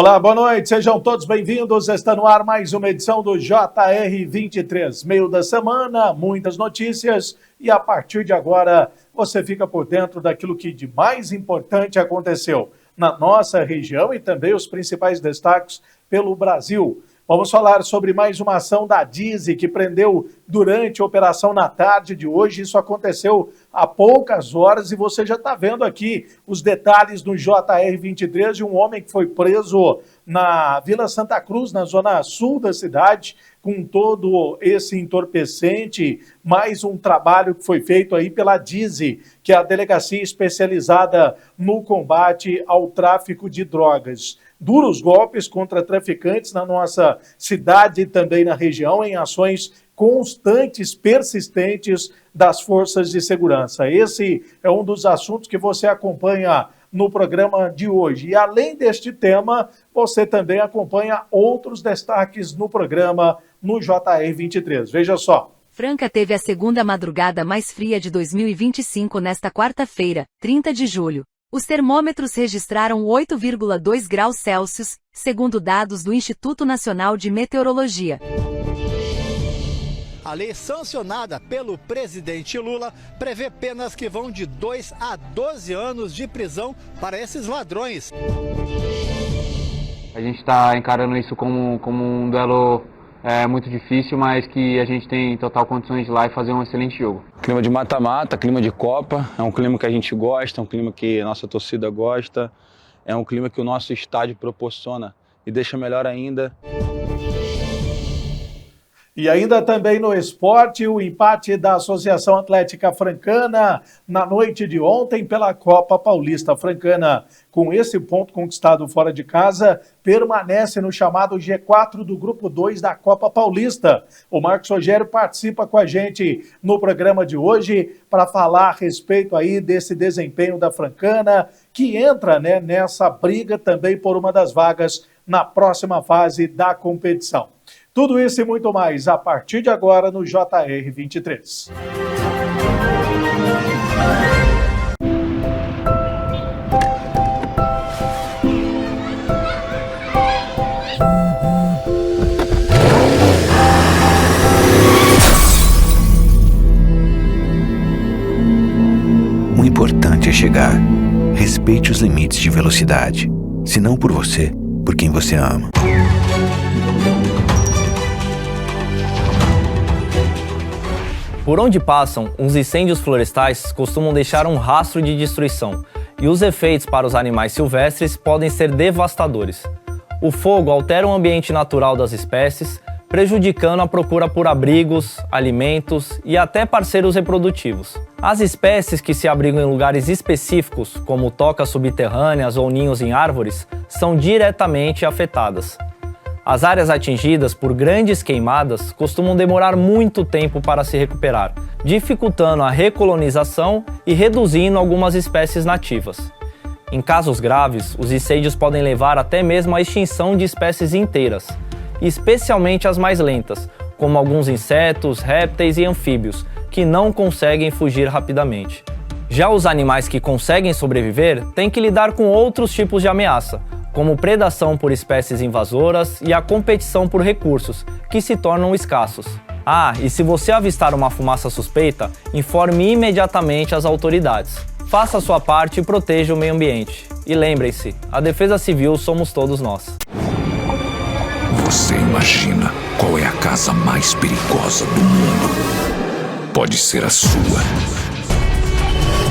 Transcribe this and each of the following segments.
Olá, boa noite, sejam todos bem-vindos. Está no ar mais uma edição do JR23. Meio da semana, muitas notícias e a partir de agora você fica por dentro daquilo que de mais importante aconteceu na nossa região e também os principais destaques pelo Brasil. Vamos falar sobre mais uma ação da DISE que prendeu durante a operação na tarde de hoje. Isso aconteceu há poucas horas e você já está vendo aqui os detalhes do JR23 de um homem que foi preso na Vila Santa Cruz, na zona sul da cidade, com todo esse entorpecente, mais um trabalho que foi feito aí pela DISE, que é a Delegacia Especializada no Combate ao Tráfico de Drogas. Duros golpes contra traficantes na nossa cidade e também na região, em ações constantes, persistentes das forças de segurança. Esse é um dos assuntos que você acompanha no programa de hoje. E além deste tema, você também acompanha outros destaques no programa no JR23. Veja só. Franca teve a segunda madrugada mais fria de 2025 nesta quarta-feira, 30 de julho. Os termômetros registraram 8,2 graus Celsius, segundo dados do Instituto Nacional de Meteorologia. A lei sancionada pelo presidente Lula prevê penas que vão de 2 a 12 anos de prisão para esses ladrões. A gente está encarando isso como um duelo muito difícil, mas que a gente tem total condições de ir lá e fazer um excelente jogo. Clima de mata-mata, clima de Copa, é um clima que a gente gosta, é um clima que a nossa torcida gosta, é um clima que o nosso estádio proporciona e deixa melhor ainda. E ainda também no esporte, o empate da Associação Atlética Francana na noite de ontem pela Copa Paulista. Francana, com esse ponto conquistado fora de casa, permanece no chamado G4 do Grupo 2 da Copa Paulista. O Marcos Rogério participa com a gente no programa de hoje para falar a respeito aí desse desempenho da Francana, que entra, nessa briga também por uma das vagas na próxima fase da competição. Tudo isso e muito mais a partir de agora no JR23. O importante é chegar. Respeite os limites de velocidade. Se não por você, por quem você ama. Por onde passam, os incêndios florestais costumam deixar um rastro de destruição, e os efeitos para os animais silvestres podem ser devastadores. O fogo altera o ambiente natural das espécies, prejudicando a procura por abrigos, alimentos e até parceiros reprodutivos. As espécies que se abrigam em lugares específicos, como tocas subterrâneas ou ninhos em árvores, são diretamente afetadas. As áreas atingidas por grandes queimadas costumam demorar muito tempo para se recuperar, dificultando a recolonização e reduzindo algumas espécies nativas. Em casos graves, os incêndios podem levar até mesmo à extinção de espécies inteiras, especialmente as mais lentas, como alguns insetos, répteis e anfíbios, que não conseguem fugir rapidamente. Já os animais que conseguem sobreviver têm que lidar com outros tipos de ameaça, como predação por espécies invasoras e a competição por recursos, que se tornam escassos. E se você avistar uma fumaça suspeita, informe imediatamente as autoridades. Faça a sua parte e proteja o meio ambiente. E lembrem-se, a defesa civil somos todos nós. Você imagina qual é a casa mais perigosa do mundo? Pode ser a sua.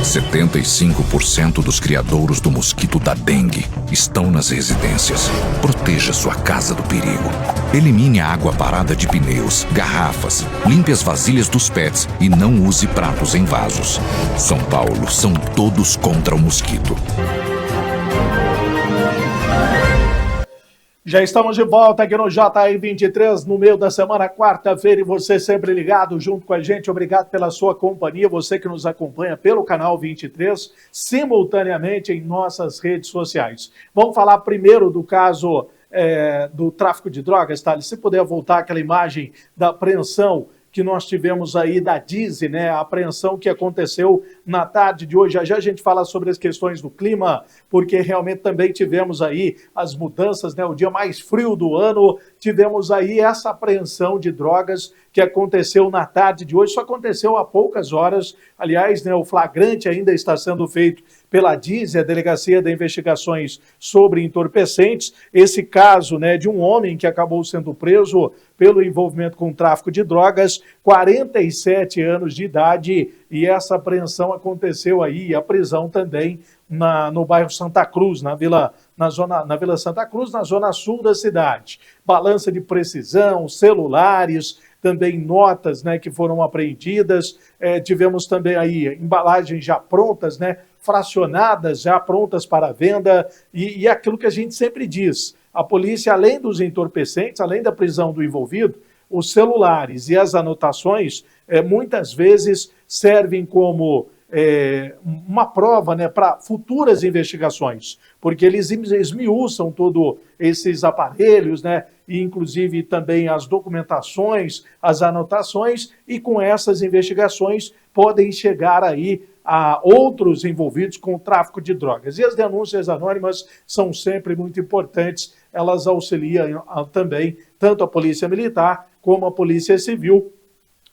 75% dos criadouros do mosquito da dengue estão nas residências. Proteja sua casa do perigo. Elimine a água parada de pneus, garrafas, limpe as vasilhas dos pets e não use pratos em vasos. São Paulo, são todos contra o mosquito. Já estamos de volta aqui no JR23, no meio da semana, quarta-feira, e você sempre ligado junto com a gente. Obrigado pela sua companhia, você que nos acompanha pelo canal 23, simultaneamente em nossas redes sociais. Vamos falar primeiro do caso do tráfico de drogas, Thales? Se puder voltar aquela imagem da apreensão que nós tivemos aí da DISE, né? A apreensão que aconteceu na tarde de hoje. Já a gente fala sobre as questões do clima, porque realmente também tivemos aí as mudanças, né? O dia mais frio do ano, tivemos aí essa apreensão de drogas que aconteceu na tarde de hoje. Isso aconteceu há poucas horas. Aliás, né, o flagrante ainda está sendo feito pela DISE, a Delegacia de Investigações sobre Entorpecentes. Esse caso, né, de um homem que acabou sendo preso pelo envolvimento com tráfico de drogas, 47 anos de idade, e essa apreensão aconteceu aí, a prisão também no bairro Santa Cruz, na Vila Santa Cruz, na zona sul da cidade. Balança de precisão, celulares, também notas, né, que foram apreendidas. Tivemos também aí embalagens já prontas, né, fracionadas, já prontas para venda, e aquilo que a gente sempre diz, a polícia, além dos entorpecentes, além da prisão do envolvido, os celulares e as anotações, muitas vezes servem como uma prova, né, para futuras investigações, porque eles esmiuçam todos esses aparelhos, né, e inclusive também as documentações, as anotações, e com essas investigações podem chegar aí a outros envolvidos com o tráfico de drogas. E as denúncias anônimas são sempre muito importantes, elas auxiliam também tanto a Polícia Militar como a Polícia Civil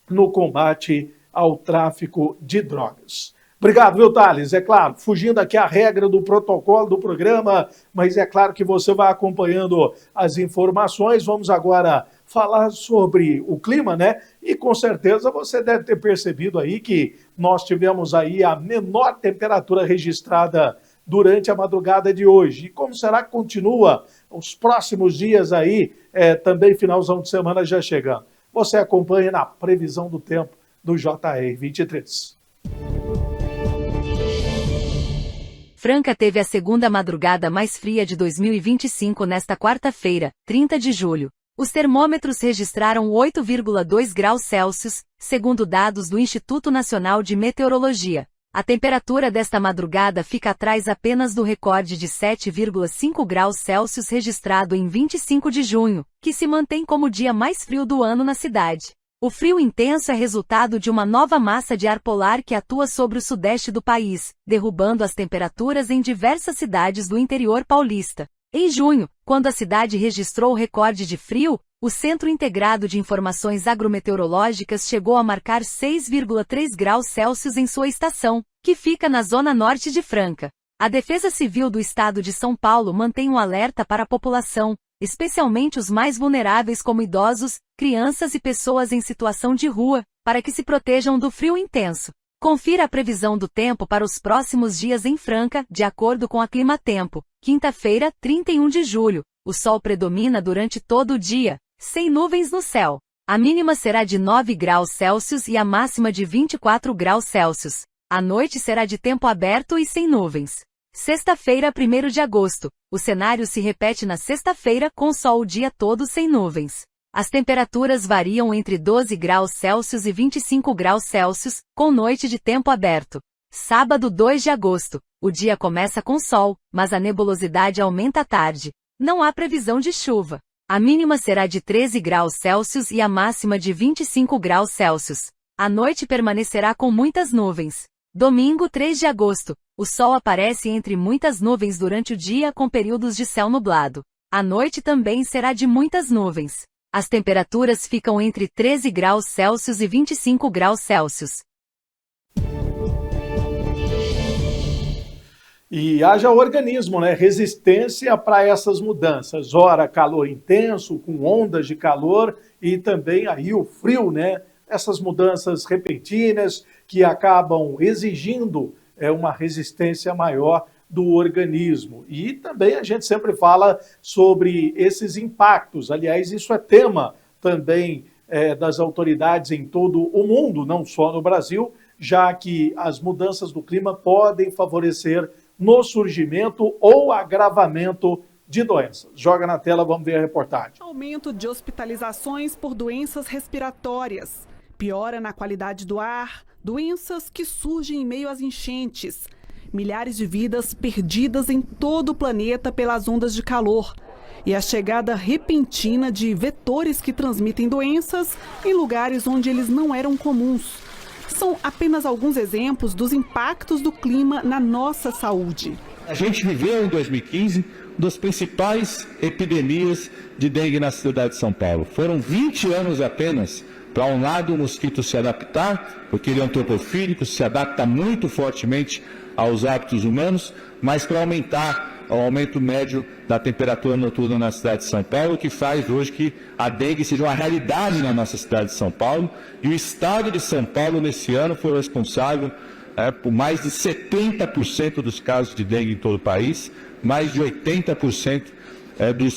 no combate ao tráfico de drogas. Obrigado, viu, Thales? É claro, fugindo aqui a regra do protocolo do programa, mas é claro que você vai acompanhando as informações. Vamos agora falar sobre o clima, né? E com certeza você deve ter percebido aí que nós tivemos aí a menor temperatura registrada durante a madrugada de hoje. E como será que continua os próximos dias aí, também finalzão de semana já chegando? Você acompanha na previsão do tempo do JR 23. Franca teve a segunda madrugada mais fria de 2025 nesta quarta-feira, 30 de julho. Os termômetros registraram 8,2 graus Celsius, segundo dados do Instituto Nacional de Meteorologia. A temperatura desta madrugada fica atrás apenas do recorde de 7,5 graus Celsius registrado em 25 de junho, que se mantém como o dia mais frio do ano na cidade. O frio intenso é resultado de uma nova massa de ar polar que atua sobre o sudeste do país, derrubando as temperaturas em diversas cidades do interior paulista. Em junho, quando a cidade registrou o recorde de frio, o Centro Integrado de Informações Agrometeorológicas chegou a marcar 6,3 graus Celsius em sua estação, que fica na zona norte de Franca. A Defesa Civil do Estado de São Paulo mantém um alerta para a população, especialmente os mais vulneráveis como idosos, crianças e pessoas em situação de rua, para que se protejam do frio intenso. Confira a previsão do tempo para os próximos dias em Franca, de acordo com a Climatempo. Quinta-feira, 31 de julho, o sol predomina durante todo o dia, sem nuvens no céu. A mínima será de 9 graus Celsius e a máxima de 24 graus Celsius. A noite será de tempo aberto e sem nuvens. Sexta-feira, 1º de agosto. O cenário se repete na sexta-feira com sol o dia todo sem nuvens. As temperaturas variam entre 12 graus Celsius e 25 graus Celsius, com noite de tempo aberto. Sábado, 2 de agosto. O dia começa com sol, mas a nebulosidade aumenta à tarde. Não há previsão de chuva. A mínima será de 13 graus Celsius e a máxima de 25 graus Celsius. A noite permanecerá com muitas nuvens. Domingo, 3 de agosto. O sol aparece entre muitas nuvens durante o dia com períodos de céu nublado. A noite também será de muitas nuvens. As temperaturas ficam entre 13 graus Celsius e 25 graus Celsius. E haja organismo, né? Resistência para essas mudanças. Ora, calor intenso, com ondas de calor e também aí o frio, né? Essas mudanças repentinas que acabam exigindo uma resistência maior do organismo. E também a gente sempre fala sobre esses impactos. Aliás, isso é tema também das autoridades em todo o mundo, não só no Brasil, já que as mudanças do clima podem favorecer no surgimento ou agravamento de doenças. Joga na tela, vamos ver a reportagem. Aumento de hospitalizações por doenças respiratórias, piora na qualidade do ar, doenças que surgem em meio às enchentes, milhares de vidas perdidas em todo o planeta pelas ondas de calor e a chegada repentina de vetores que transmitem doenças em lugares onde eles não eram comuns. São apenas alguns exemplos dos impactos do clima na nossa saúde. A gente viveu em 2015 das principais epidemias de dengue na cidade de São Paulo. Foram 20 anos apenas para, um lado, o mosquito se adaptar, porque ele é um antropofílico, se adapta muito fortemente aos hábitos humanos, mas para aumentar o aumento médio da temperatura noturna na cidade de São Paulo, que faz hoje que a dengue seja uma realidade na nossa cidade de São Paulo. E o estado de São Paulo, nesse ano, foi responsável por mais de 70% dos casos de dengue em todo o país, mais de 80%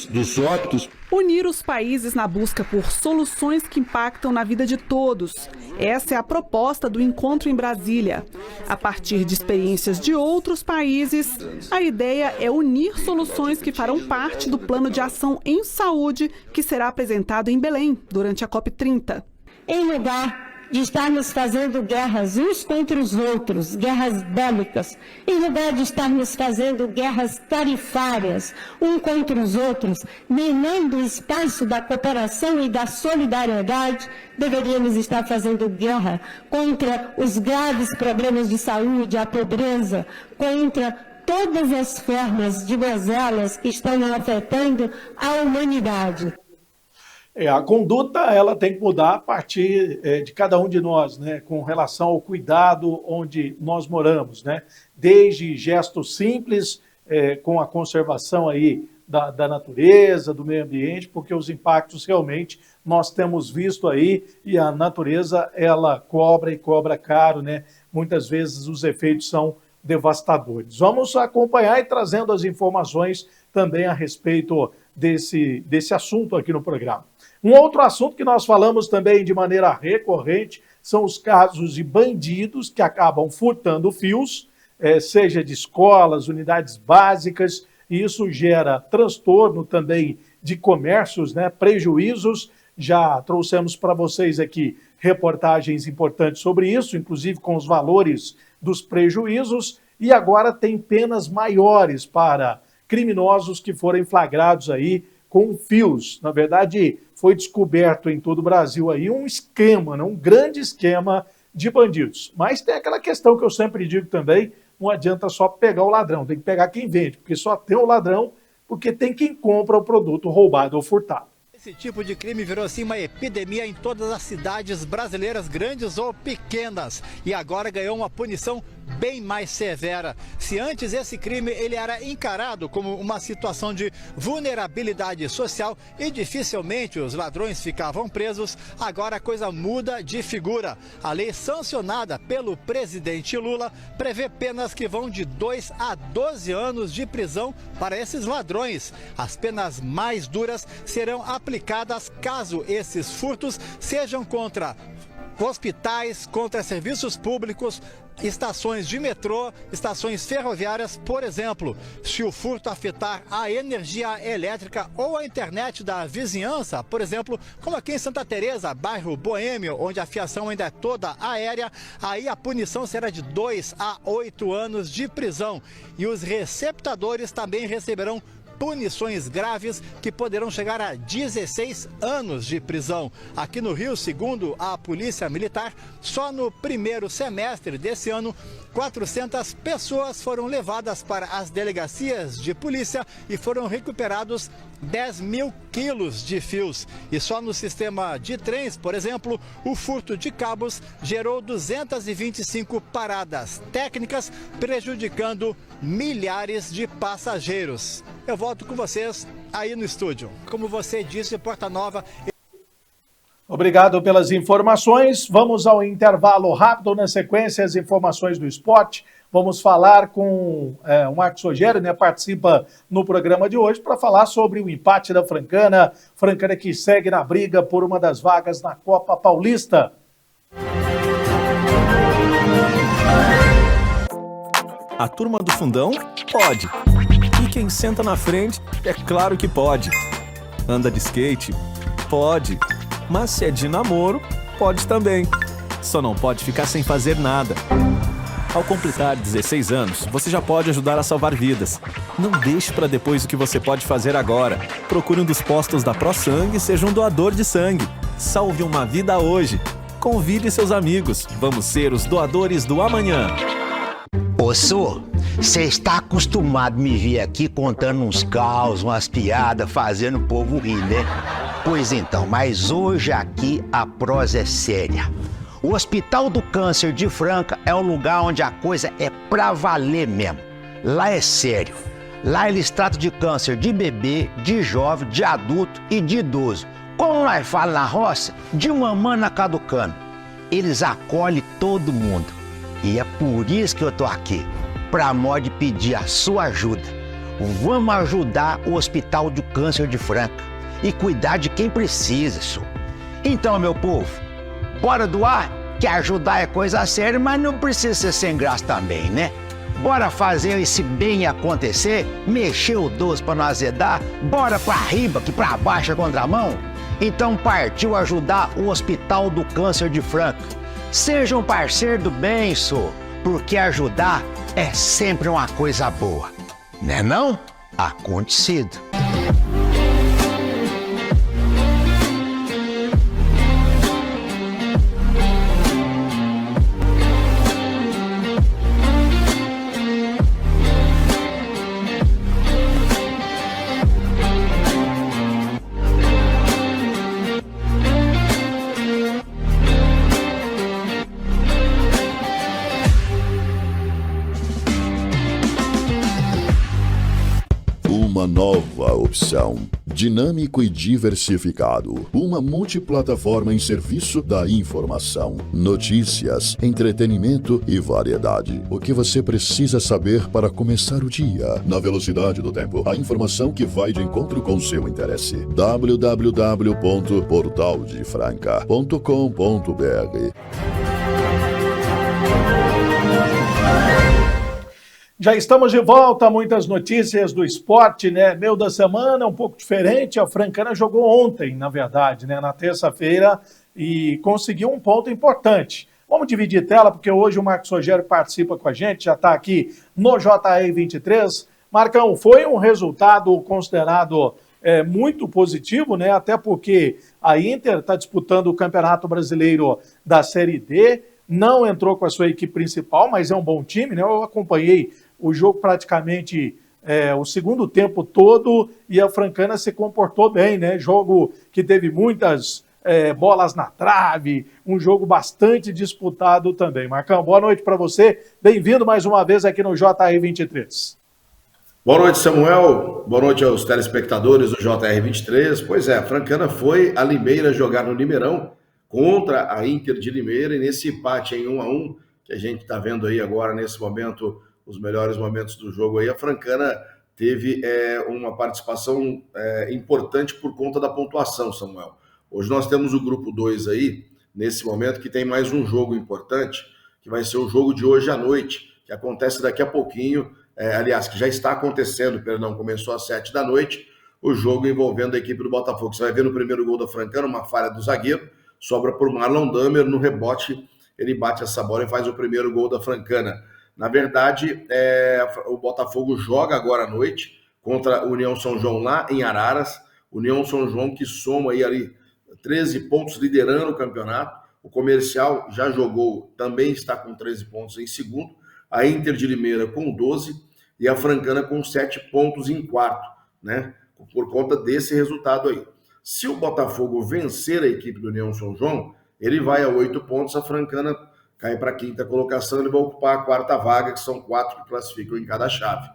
dos óbitos. Unir os países na busca por soluções que impactam na vida de todos. Essa é a proposta do encontro em Brasília. A partir de experiências de outros países, a ideia é unir soluções que farão parte do plano de ação em saúde que será apresentado em Belém durante a COP30. Em lugar de estarmos fazendo guerras uns contra os outros, guerras bélicas, em lugar de estarmos fazendo guerras tarifárias uns contra os outros, minando o espaço da cooperação e da solidariedade, deveríamos estar fazendo guerra contra os graves problemas de saúde, a pobreza, contra todas as formas de mazelas que estão afetando a humanidade. A conduta ela tem que mudar a partir de cada um de nós, né, com relação ao cuidado onde nós moramos, né, desde gestos simples com a conservação aí da natureza, do meio ambiente, porque os impactos realmente nós temos visto aí e a natureza ela cobra e cobra caro, né, muitas vezes os efeitos são devastadores. Vamos acompanhar e trazendo as informações também a respeito desse assunto aqui no programa. Um outro assunto que nós falamos também de maneira recorrente são os casos de bandidos que acabam furtando fios, seja de escolas, unidades básicas, e isso gera transtorno também de comércios, né, prejuízos. Já trouxemos para vocês aqui reportagens importantes sobre isso, inclusive com os valores dos prejuízos, e agora tem penas maiores para criminosos que forem flagrados aí com fios. Na verdade, foi descoberto em todo o Brasil aí um esquema, né? Um grande esquema de bandidos. Mas tem aquela questão que eu sempre digo também, não adianta só pegar o ladrão, tem que pegar quem vende, porque só tem o ladrão, porque tem quem compra o produto roubado ou furtado. Esse tipo de crime virou assim uma epidemia em todas as cidades brasileiras, grandes ou pequenas, e agora ganhou uma punição bem mais severa. Se antes esse crime ele era encarado como uma situação de vulnerabilidade social e dificilmente os ladrões ficavam presos, agora a coisa muda de figura. A lei sancionada pelo presidente Lula prevê penas que vão de 2 a 12 anos de prisão para esses ladrões. As penas mais duras serão aplicadas caso esses furtos sejam contra hospitais, contra serviços públicos, estações de metrô, estações ferroviárias, por exemplo. Se o furto afetar a energia elétrica ou a internet da vizinhança, por exemplo, como aqui em Santa Teresa, bairro Boêmio, onde a fiação ainda é toda aérea, aí a punição será de 2 a 8 anos de prisão. E os receptadores também receberão punições graves que poderão chegar a 16 anos de prisão. Aqui no Rio, segundo a Polícia Militar, só no primeiro semestre desse ano, 400 pessoas foram levadas para as delegacias de polícia e foram recuperados 10 mil quilos de fios. E só no sistema de trens, por exemplo, o furto de cabos gerou 225 paradas técnicas, prejudicando milhares de passageiros. Eu volto com vocês aí no estúdio. Como você disse, Porta Nova... Obrigado pelas informações. Vamos ao intervalo rápido. Na sequência, as informações do esporte. Vamos falar com o Marcos Rogério, né, participa no programa de hoje, para falar sobre o empate da Francana. Francana que segue na briga por uma das vagas na Copa Paulista. A turma do fundão pode. E quem senta na frente, é claro que pode. Anda de skate? Pode. Mas se é de namoro, pode também. Só não pode ficar sem fazer nada. Ao completar 16 anos, você já pode ajudar a salvar vidas. Não deixe para depois o que você pode fazer agora. Procure um dos postos da ProSangue e seja um doador de sangue. Salve uma vida hoje. Convide seus amigos. Vamos ser os doadores do amanhã. Ô, Sô, você está acostumado a me ver aqui contando uns caos, umas piadas, fazendo o povo rir, né? Pois então, mas hoje aqui a prosa é séria. O Hospital do Câncer de Franca é um lugar onde a coisa é pra valer mesmo. Lá é sério. Lá eles tratam de câncer de bebê, de jovem, de adulto e de idoso. Como nós falamos na roça, de mamana caducando. Eles acolhem todo mundo. E é por isso que eu tô aqui, pra modo de pedir a sua ajuda. Vamos ajudar o Hospital do Câncer de Franca e cuidar de quem precisa, senhor. Então, meu povo, bora doar, que ajudar é coisa séria, mas não precisa ser sem graça também, né? Bora fazer esse bem acontecer, mexer o doce pra não azedar, bora pra riba que pra baixo é contramão. Então partiu ajudar o Hospital do Câncer de Franca. Seja um parceiro do bem, senhor, porque ajudar é sempre uma coisa boa. Né não? Acontecido. Uma nova opção. Dinâmico e diversificado. Uma multiplataforma em serviço da informação, notícias, entretenimento e variedade. O que você precisa saber para começar o dia. Na velocidade do tempo. A informação que vai de encontro com seu interesse. www.portaldefranca.com.br. Já estamos de volta, muitas notícias do esporte, né? Meio da semana, um pouco diferente. A Francana jogou ontem, na verdade, né? Na terça-feira, e conseguiu um ponto importante. Vamos dividir tela, porque hoje o Marcos Rogério participa com a gente, já está aqui no JR 23. Marcão, foi um resultado considerado muito positivo, né? Até porque a Inter está disputando o Campeonato Brasileiro da Série D, não entrou com a sua equipe principal, mas é um bom time, né? Eu acompanhei o jogo praticamente o segundo tempo todo e a Francana se comportou bem, né? Jogo que teve muitas bolas na trave, um jogo bastante disputado também. Marcão, boa noite para você. Bem-vindo mais uma vez aqui no JR 23. Boa noite, Samuel. Boa noite aos telespectadores do JR 23. Pois é, a Francana foi a Limeira jogar no Limeirão contra a Inter de Limeira, e nesse empate em 1-1, que a gente está vendo aí agora, nesse momento, os melhores momentos do jogo aí, a Francana teve uma participação importante por conta da pontuação, Samuel. Hoje nós temos o grupo 2 aí, nesse momento, que tem mais um jogo importante, que vai ser o jogo de hoje à noite, que acontece daqui a pouquinho, aliás, que já está acontecendo, perdão, começou às 7 da noite, o jogo envolvendo a equipe do Botafogo. Você vai ver no primeiro gol da Francana, uma falha do zagueiro, sobra por Marlon Damer, no rebote ele bate essa bola e faz o primeiro gol da Francana. Na verdade, o Botafogo joga agora à noite contra o União São João lá em Araras. União São João que soma aí ali 13 pontos liderando o campeonato. O Comercial já jogou, também está com 13 pontos em segundo. A Inter de Limeira com 12 e a Francana com 7 pontos em quarto, né? Por conta desse resultado aí. Se o Botafogo vencer a equipe do União São João, ele vai a 8 pontos, a Francana cai para a quinta colocação, ele vai ocupar a quarta vaga, que são 4 que classificam em cada chave.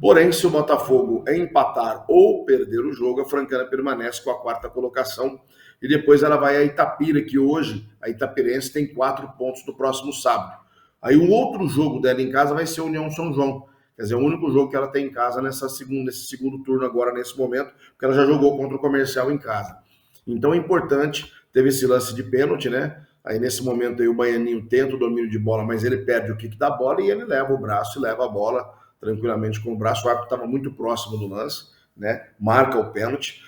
Porém, se o Botafogo empatar ou perder o jogo, a Francana permanece com a quarta colocação e depois ela vai a Itapira, que hoje a Itapirense tem 4 pontos no próximo sábado. Aí o outro jogo dela em casa vai ser a União São João. Quer dizer, o único jogo que ela tem em casa nesse segundo turno agora, nesse momento, porque ela já jogou contra o Comercial em casa. Então é importante, teve esse lance de pênalti, né? Aí nesse momento aí o Baianinho tenta o domínio de bola, mas ele perde o kick da bola e ele leva o braço e leva a bola tranquilamente com o braço. O árbitro estava muito próximo do lance, né? Marca o pênalti.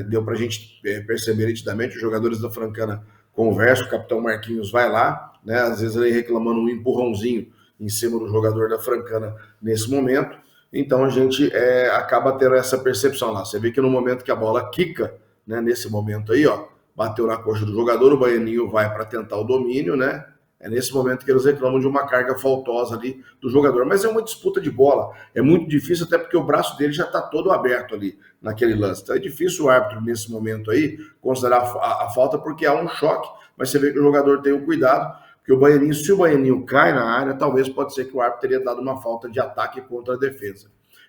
Deu pra gente perceber nitidamente, os jogadores da Francana conversam, o capitão Marquinhos vai lá, né? Às vezes ele reclamando um empurrãozinho em cima do jogador da Francana nesse momento. Então a gente acaba tendo essa percepção lá. Você vê que no momento que a bola quica, né, nesse momento aí, ó, bateu na coxa do jogador, o Baianinho vai para tentar o domínio, né? É nesse momento que eles reclamam de uma carga faltosa ali do jogador. Mas é uma disputa de bola. É muito difícil, até porque o braço dele já está todo aberto ali naquele lance. Então é difícil o árbitro, nesse momento aí, considerar a falta, porque há um choque. Mas você vê que o jogador tem um cuidado, porque o Baianinho, se o Baianinho cai na área, talvez pode ser que o árbitro teria dado uma falta de ataque contra a defesa.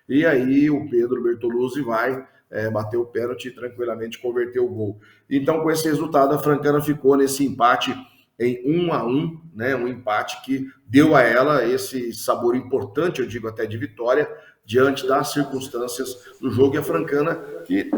E aí o Pedro Bertoluzzi vai bater o pênalti e tranquilamente converter o gol. Então, com esse resultado, a Francana ficou nesse empate em 1-1, né? Um empate que deu a ela esse sabor importante, eu digo até de vitória, diante das circunstâncias do jogo. E a Francana que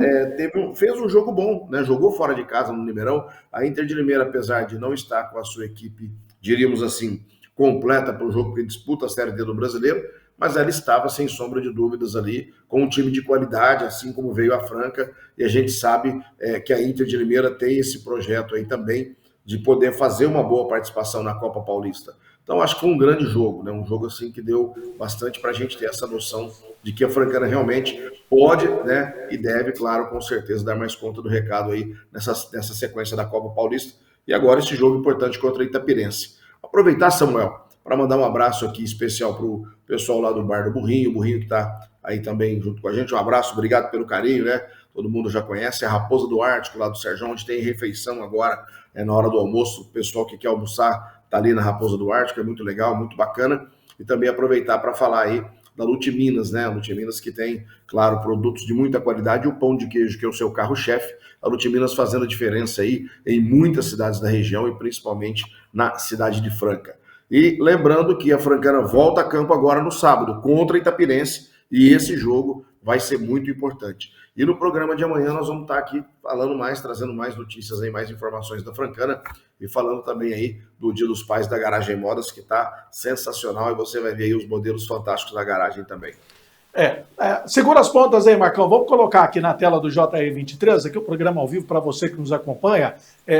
fez um jogo bom, né? Jogou fora de casa no Mineirão. A Inter de Limeira, apesar de não estar com a sua equipe, diríamos assim, completa para o jogo que disputa a Série D do Brasileiro, mas ela estava, sem sombra de dúvidas, ali com um time de qualidade, assim como veio a Franca, e a gente sabe que a Inter de Limeira tem esse projeto aí também de poder fazer uma boa participação na Copa Paulista. Então, acho que foi um grande jogo, né? Um jogo assim que deu bastante para a gente ter essa noção de que a Francana realmente pode, né, e deve, claro, com certeza, dar mais conta do recado aí nessa sequência da Copa Paulista. E agora esse jogo importante contra a Itapirense. Aproveitar, Samuel, para mandar um abraço aqui especial para o pessoal lá do Bar do Burrinho, o Burrinho que está aí também junto com a gente. Um abraço, obrigado pelo carinho, né? Todo mundo já conhece, a Raposa do Ártico, lá do Serjão, onde tem refeição agora, na hora do almoço. O pessoal que quer almoçar está ali na Raposa do Ártico, é muito legal, muito bacana. E também aproveitar para falar aí da Lute Minas, né? A Lute Minas que tem, claro, produtos de muita qualidade e o pão de queijo, que é o seu carro-chefe. A Lute Minas fazendo a diferença aí em muitas cidades da região e principalmente na cidade de Franca. E lembrando que a Francana volta a campo agora no sábado contra a Itapirense e esse jogo vai ser muito importante. E no programa de amanhã nós vamos estar aqui falando mais, trazendo mais notícias aí, mais informações da Francana e falando também aí do Dia dos Pais da Garagem Modas, que está sensacional e você vai ver aí os modelos fantásticos da garagem também. Segura as pontas aí, Marcão. Vamos colocar aqui na tela do JR23, aqui o programa ao vivo para você que nos acompanha,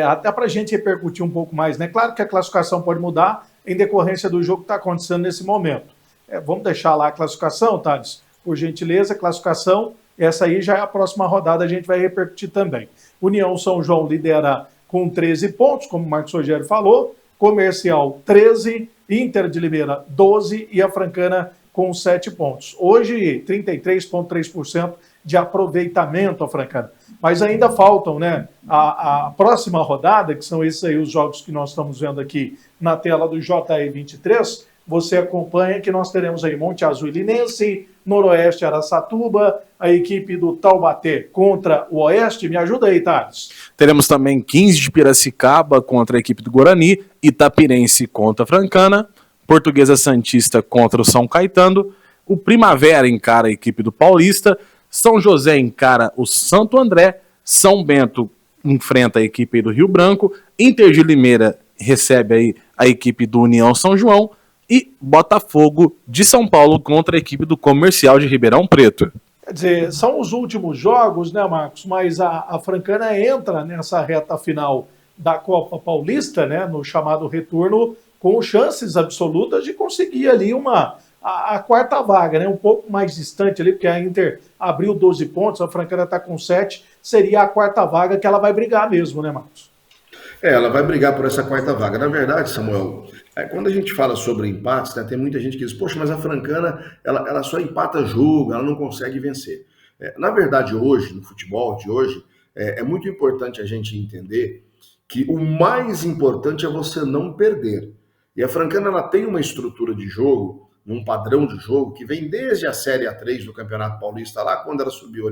até para a gente repercutir um pouco mais, né? Claro que a classificação pode mudar em decorrência do jogo que está acontecendo nesse momento. Vamos deixar lá a classificação, Thales? Por gentileza, classificação, essa aí já é a próxima rodada, a gente vai repercutir também. União São João lidera com 13 pontos, como o Marcos Rogério falou, Comercial 13, Inter de Limeira 12 e a Francana com 7 pontos. Hoje, 33,3% de aproveitamento a Francana. Mas ainda faltam, né? A próxima rodada, que são esses aí os jogos que nós estamos vendo aqui na tela do JR23, você acompanha que nós teremos aí Monte Azul e Linense, Noroeste Araçatuba, a equipe do Taubaté contra o Oeste. Me ajuda aí, Thales. Teremos também 15 de Piracicaba contra a equipe do Guarani, Itapirense contra a Francana, Portuguesa Santista contra o São Caetano, o Primavera encara a equipe do Paulista, São José encara o Santo André, São Bento enfrenta a equipe do Rio Branco, Inter de Limeira recebe aí a equipe do União São João e Botafogo de São Paulo contra a equipe do Comercial de Ribeirão Preto. Quer dizer, são os últimos jogos, né, Marcos? Mas a Francana entra nessa reta final da Copa Paulista, né, no chamado retorno, com chances absolutas de conseguir ali a quarta vaga, né? Um pouco mais distante ali, porque a Inter abriu 12 pontos, a Francana está com 7, seria a quarta vaga que ela vai brigar mesmo, né, Marcos? Ela vai brigar por essa quarta vaga. Na verdade, Samuel, quando a gente fala sobre empates, né, tem muita gente que diz, poxa, mas a Francana, ela só empata jogo, ela não consegue vencer. Na verdade, hoje, no futebol de hoje, é muito importante a gente entender que o mais importante é você não perder. E a Francana, ela tem uma estrutura de jogo, um padrão de jogo, que vem desde a Série A3 do Campeonato Paulista, lá quando ela subiu,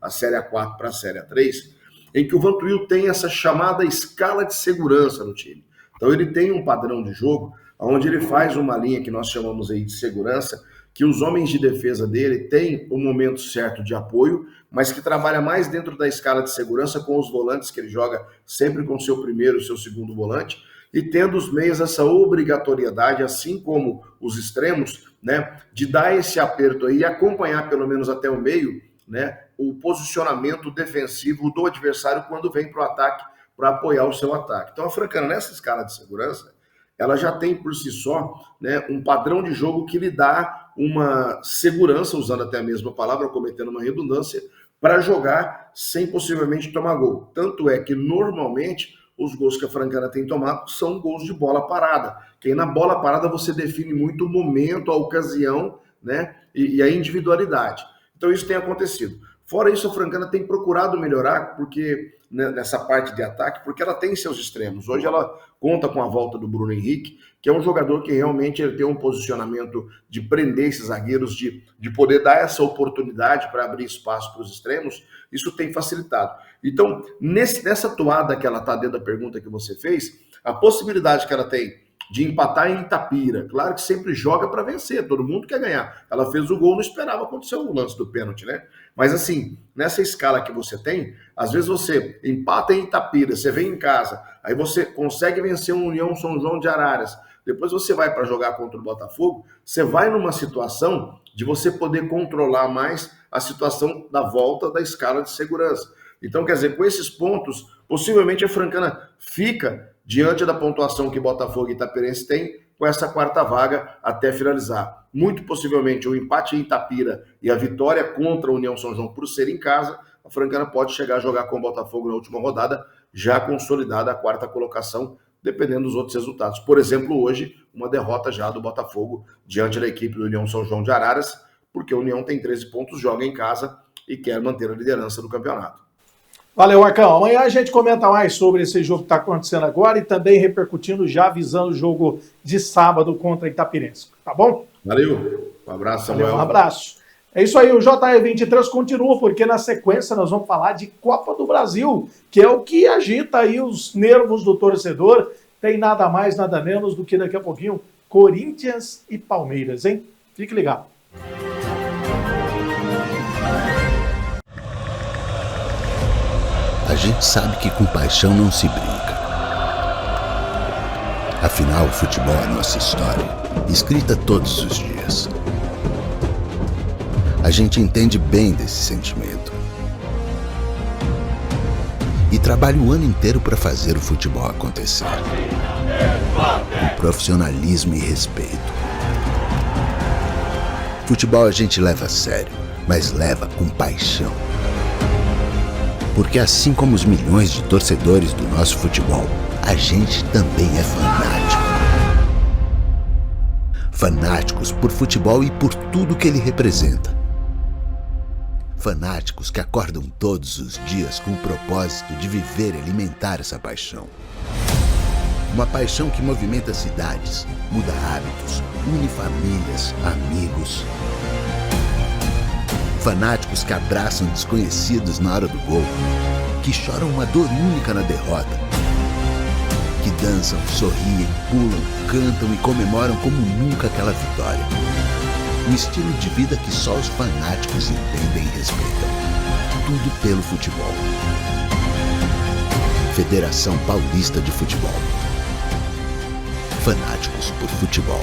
a Série A4 para a Série A3, em que o Vantuil tem essa chamada escala de segurança no time. Então ele tem um padrão de jogo, onde ele faz uma linha que nós chamamos aí de segurança, que os homens de defesa dele têm o momento certo de apoio, mas que trabalha mais dentro da escala de segurança com os volantes, que ele joga sempre com o seu primeiro e seu segundo volante, e tendo os meias essa obrigatoriedade, assim como os extremos, né, de dar esse aperto aí e acompanhar pelo menos até o meio, né, o posicionamento defensivo do adversário quando vem para o ataque, para apoiar o seu ataque. Então a Francana, nessa escala de segurança, ela já tem por si só, né, um padrão de jogo que lhe dá uma segurança, usando até a mesma palavra, cometendo uma redundância, para jogar sem possivelmente tomar gol. Tanto é que, normalmente, os gols que a Francana tem tomado são gols de bola parada. Que aí na bola parada você define muito o momento, a ocasião, né, e a individualidade. Então isso tem acontecido. Fora isso, a Francana tem procurado melhorar porque nessa parte de ataque, porque ela tem seus extremos. Hoje ela conta com a volta do Bruno Henrique, que é um jogador que realmente ele tem um posicionamento de prender esses zagueiros, de poder dar essa oportunidade para abrir espaço para os extremos. Isso tem facilitado. Então, nessa toada que ela está dentro da pergunta que você fez, a possibilidade que ela tem de empatar em Itapira, claro que sempre joga para vencer, todo mundo quer ganhar. Ela fez o gol, não esperava acontecer o lance do pênalti, né? Mas assim, nessa escala que você tem, às vezes você empata em Itapira, você vem em casa, aí você consegue vencer o União São João de Araras, depois você vai para jogar contra o Botafogo, você vai numa situação de você poder controlar mais a situação da volta da escala de segurança. Então, quer dizer, com esses pontos, possivelmente a Francana fica diante da pontuação que Botafogo e Itapirense têm, com essa quarta vaga até finalizar. Muito possivelmente o empate em Itapira e a vitória contra a União São João por ser em casa, a Francana pode chegar a jogar com o Botafogo na última rodada, já consolidada a quarta colocação, dependendo dos outros resultados. Por exemplo, hoje, uma derrota já do Botafogo diante da equipe do União São João de Araras, porque a União tem 13 pontos, joga em casa e quer manter a liderança do campeonato. Valeu, Marcão. Amanhã a gente comenta mais sobre esse jogo que está acontecendo agora e também repercutindo, já visando o jogo de sábado contra Itapirense. Tá bom? Valeu. Um abraço, Samuel. Valeu, um abraço. É isso aí, o JR23 continua, porque na sequência nós vamos falar de Copa do Brasil, que é o que agita aí os nervos do torcedor. Tem nada mais, nada menos do que daqui a pouquinho Corinthians e Palmeiras, hein? Fique ligado. A gente sabe que com paixão não se brinca. Afinal, o futebol é nossa história, escrita todos os dias. A gente entende bem desse sentimento. E trabalha o ano inteiro para fazer o futebol acontecer. Com profissionalismo e respeito. Futebol a gente leva a sério, mas leva com paixão. Porque assim como os milhões de torcedores do nosso futebol, a gente também é fanático. Fanáticos por futebol e por tudo que ele representa. Fanáticos que acordam todos os dias com o propósito de viver e alimentar essa paixão. Uma paixão que movimenta cidades, muda hábitos, une famílias, amigos. Fanáticos que abraçam desconhecidos na hora do gol, que choram uma dor única na derrota, que dançam, sorriem, pulam, cantam e comemoram como nunca aquela vitória. Um estilo de vida que só os fanáticos entendem e respeitam. Tudo pelo futebol. Federação Paulista de Futebol. Fanáticos por futebol.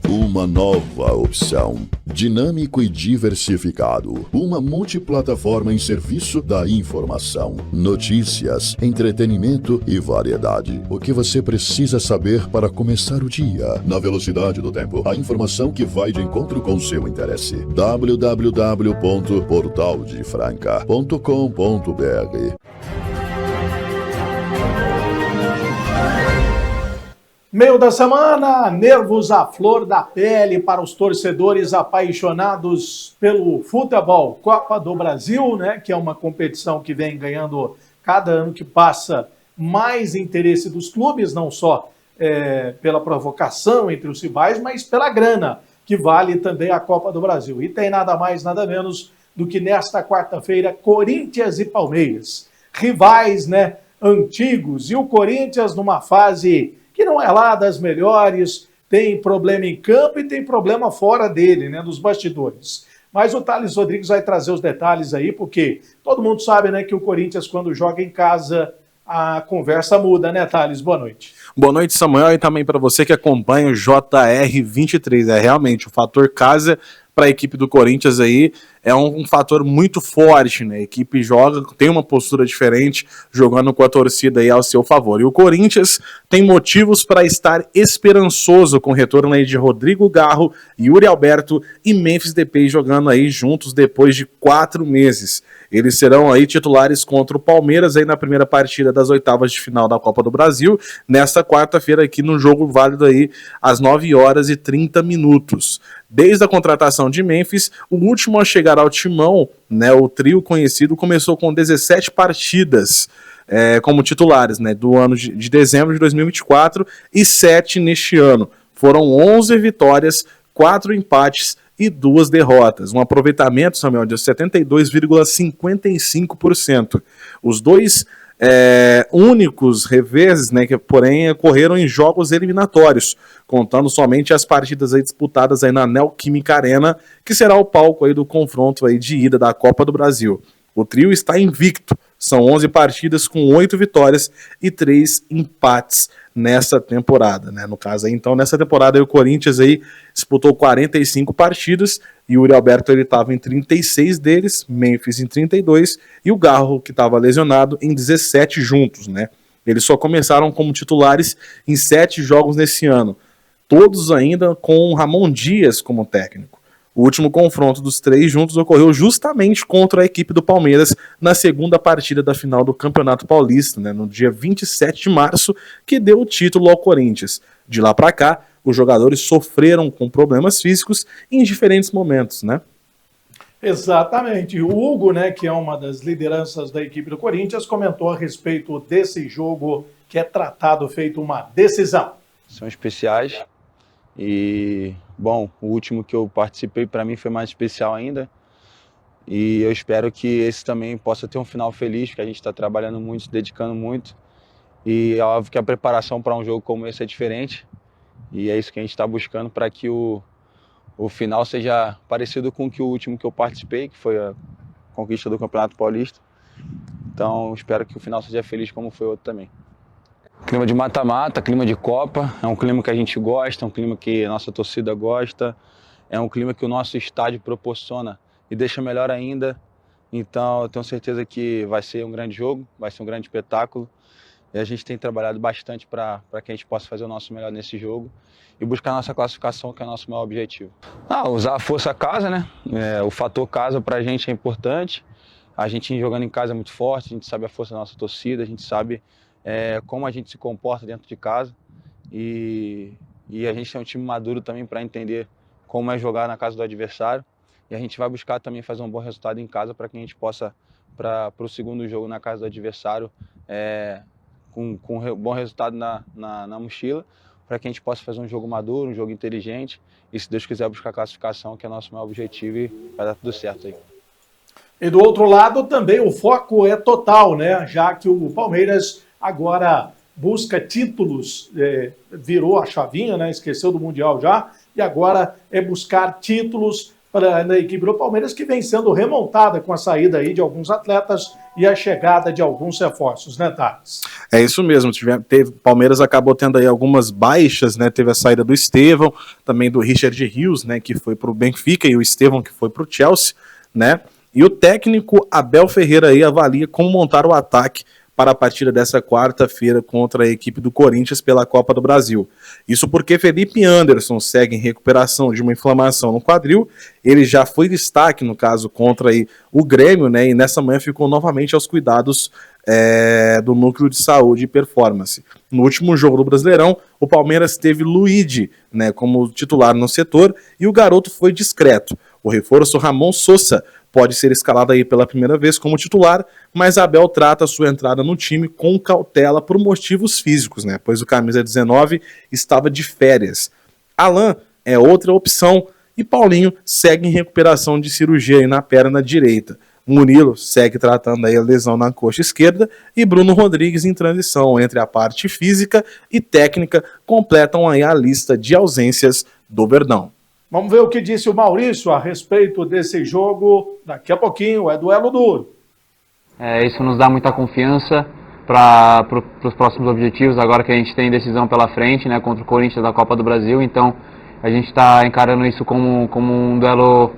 Uma nova opção. Dinâmico e diversificado. Uma multiplataforma em serviço da informação, notícias, entretenimento e variedade. O que você precisa saber para começar o dia. Na velocidade do tempo. A informação que vai de encontro com seu interesse. www.portaldefranca.com.br. Meio da semana, nervos à flor da pele para os torcedores apaixonados pelo futebol. Copa do Brasil, né, que é uma competição que vem ganhando cada ano que passa mais interesse dos clubes, não só pela provocação entre os rivais, mas pela grana, que vale também a Copa do Brasil. E tem nada mais, nada menos do que nesta quarta-feira, Corinthians e Palmeiras. Rivais, né, antigos, e o Corinthians numa fase que não é lá das melhores, tem problema em campo e tem problema fora dele, né, nos bastidores. Mas o Thales Rodrigues vai trazer os detalhes aí, porque todo mundo sabe, né, que o Corinthians, quando joga em casa, a conversa muda, né, Thales? Boa noite. Boa noite, Samuel, e também para você que acompanha o JR23. Realmente, o fator casa para a equipe do Corinthians aí é um fator muito forte, né? A equipe joga, tem uma postura diferente, jogando com a torcida aí ao seu favor. E o Corinthians tem motivos para estar esperançoso com o retorno aí de Rodrigo Garro, Yuri Alberto e Memphis Depay jogando aí juntos depois de 4 meses. Eles serão aí titulares contra o Palmeiras aí na primeira partida das oitavas de final da Copa do Brasil, nesta quarta-feira aqui no jogo válido aí às 9h30. Desde a contratação de Memphis, o último a chegar ao timão, né, o trio conhecido, começou com 17 partidas como titulares, né, do ano de dezembro de 2024 e 7 neste ano. Foram 11 vitórias, 4 empates e 2 derrotas. Um aproveitamento, Samuel, de 72,55%. Os dois únicos reveses, né, que porém ocorreram em jogos eliminatórios, contando somente as partidas aí disputadas aí na Neoquímica Arena, que será o palco aí do confronto aí de ida da Copa do Brasil. O trio está invicto, são 11 partidas com 8 vitórias e 3 empates nessa temporada, né? No caso aí, então, nessa temporada aí, o Corinthians aí disputou 45 partidas e o Yuri Alberto ele estava em 36 deles, Memphis em 32 e o Garro, que estava lesionado, em 17 juntos, né? Eles só começaram como titulares em 7 jogos nesse ano, todos ainda com o Ramon Dias como técnico. O último confronto dos 3 juntos ocorreu justamente contra a equipe do Palmeiras na segunda partida da final do Campeonato Paulista, né, no dia 27 de março, que deu o título ao Corinthians. De lá para cá, os jogadores sofreram com problemas físicos em diferentes momentos, né? Exatamente. O Hugo, né, que é uma das lideranças da equipe do Corinthians, comentou a respeito desse jogo que é tratado, feito uma decisão. São especiais e, bom, o último que eu participei para mim foi mais especial ainda e eu espero que esse também possa ter um final feliz, porque a gente está trabalhando muito, se dedicando muito e é óbvio que a preparação para um jogo como esse é diferente e é isso que a gente está buscando para que o final seja parecido com o último que eu participei, que foi a conquista do Campeonato Paulista. Então, espero que o final seja feliz como foi o outro também. Clima de mata-mata, clima de Copa, é um clima que a gente gosta, é um clima que a nossa torcida gosta, é um clima que o nosso estádio proporciona e deixa melhor ainda. Então, eu tenho certeza que vai ser um grande jogo, vai ser um grande espetáculo. E a gente tem trabalhado bastante para que a gente possa fazer o nosso melhor nesse jogo e buscar a nossa classificação, que é o nosso maior objetivo. Usar a força casa, né? O fator casa para a gente é importante. A gente jogando em casa é muito forte, a gente sabe a força da nossa torcida, a gente sabe como a gente se comporta dentro de casa. E a gente tem um time maduro também para entender como é jogar na casa do adversário. E a gente vai buscar também fazer um bom resultado em casa para que a gente possa, para o segundo jogo na casa do adversário, com um bom resultado na mochila, para que a gente possa fazer um jogo maduro, um jogo inteligente e, se Deus quiser, buscar a classificação, que é o nosso maior objetivo, e vai dar tudo certo aí. E do outro lado também o foco é total, né? Já que o Palmeiras agora busca títulos, virou a chavinha, né? Esqueceu do Mundial já, e agora é buscar títulos na equipe do Palmeiras, que vem sendo remontada com a saída aí de alguns atletas e a chegada de alguns reforços, né, Thales? É isso mesmo, Palmeiras acabou tendo aí algumas baixas, né? Teve a saída do Estevão, também do Richard Rios, né, que foi para o Benfica, e o Estevão, que foi para o Chelsea, né? E o técnico Abel Ferreira aí avalia como montar o ataque para a partida dessa quarta-feira contra a equipe do Corinthians pela Copa do Brasil. Isso porque Felipe Anderson segue em recuperação de uma inflamação no quadril. Ele já foi destaque, no caso, contra aí o Grêmio, né? E nessa manhã ficou novamente aos cuidados do Núcleo de Saúde e Performance. No último jogo do Brasileirão, o Palmeiras teve Luigi, né, como titular no setor, e o garoto foi discreto. O reforço Ramon Sosa pode ser escalado aí pela primeira vez como titular, mas Abel trata a sua entrada no time com cautela por motivos físicos, né? Pois o camisa 19 estava de férias. Alan é outra opção e Paulinho segue em recuperação de cirurgia aí na perna direita. Murilo segue tratando aí a lesão na coxa esquerda e Bruno Rodrigues em transição entre a parte física e técnica completam aí a lista de ausências do Verdão. Vamos ver o que disse o Maurício a respeito desse jogo. Daqui a pouquinho, é duelo duro. Isso nos dá muita confiança para os próximos objetivos, agora que a gente tem decisão pela frente, né, contra o Corinthians da Copa do Brasil. Então a gente está encarando isso como um duelo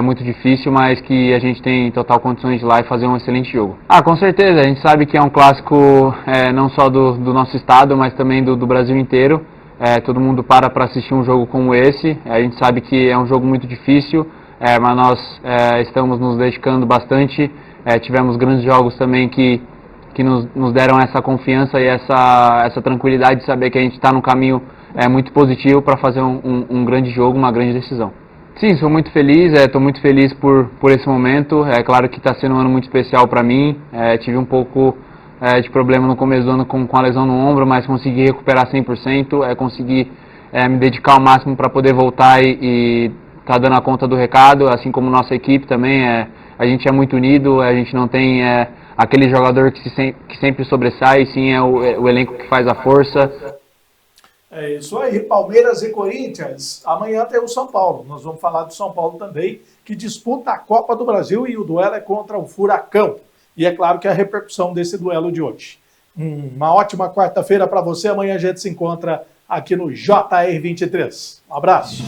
muito difícil, mas que a gente tem total condições de ir lá e fazer um excelente jogo. Com certeza, a gente sabe que é um clássico não só do nosso estado, mas também do Brasil inteiro. Todo mundo para assistir um jogo como esse. A gente sabe que é um jogo muito difícil, mas nós estamos nos dedicando bastante. Tivemos grandes jogos também que nos deram essa confiança e essa tranquilidade de saber que a gente está no caminho muito positivo para fazer um grande jogo, uma grande decisão. Sim, sou muito feliz, estou muito feliz por esse momento. É claro que está sendo um ano muito especial para mim. Tive um pouco de problema no começo do ano com a lesão no ombro, mas consegui recuperar 100%, consegui me dedicar ao máximo para poder voltar e tá dando a conta do recado, assim como nossa equipe também. A gente é muito unido, a gente não tem aquele jogador que sempre sobressai, sim é o elenco que faz a força. É isso aí, Palmeiras e Corinthians. Amanhã tem o São Paulo. Nós vamos falar do São Paulo também, que disputa a Copa do Brasil e o duelo é contra o Furacão. E é claro que a repercussão desse duelo de hoje. Uma ótima quarta-feira para você. Amanhã a gente se encontra aqui no JR23. Um abraço.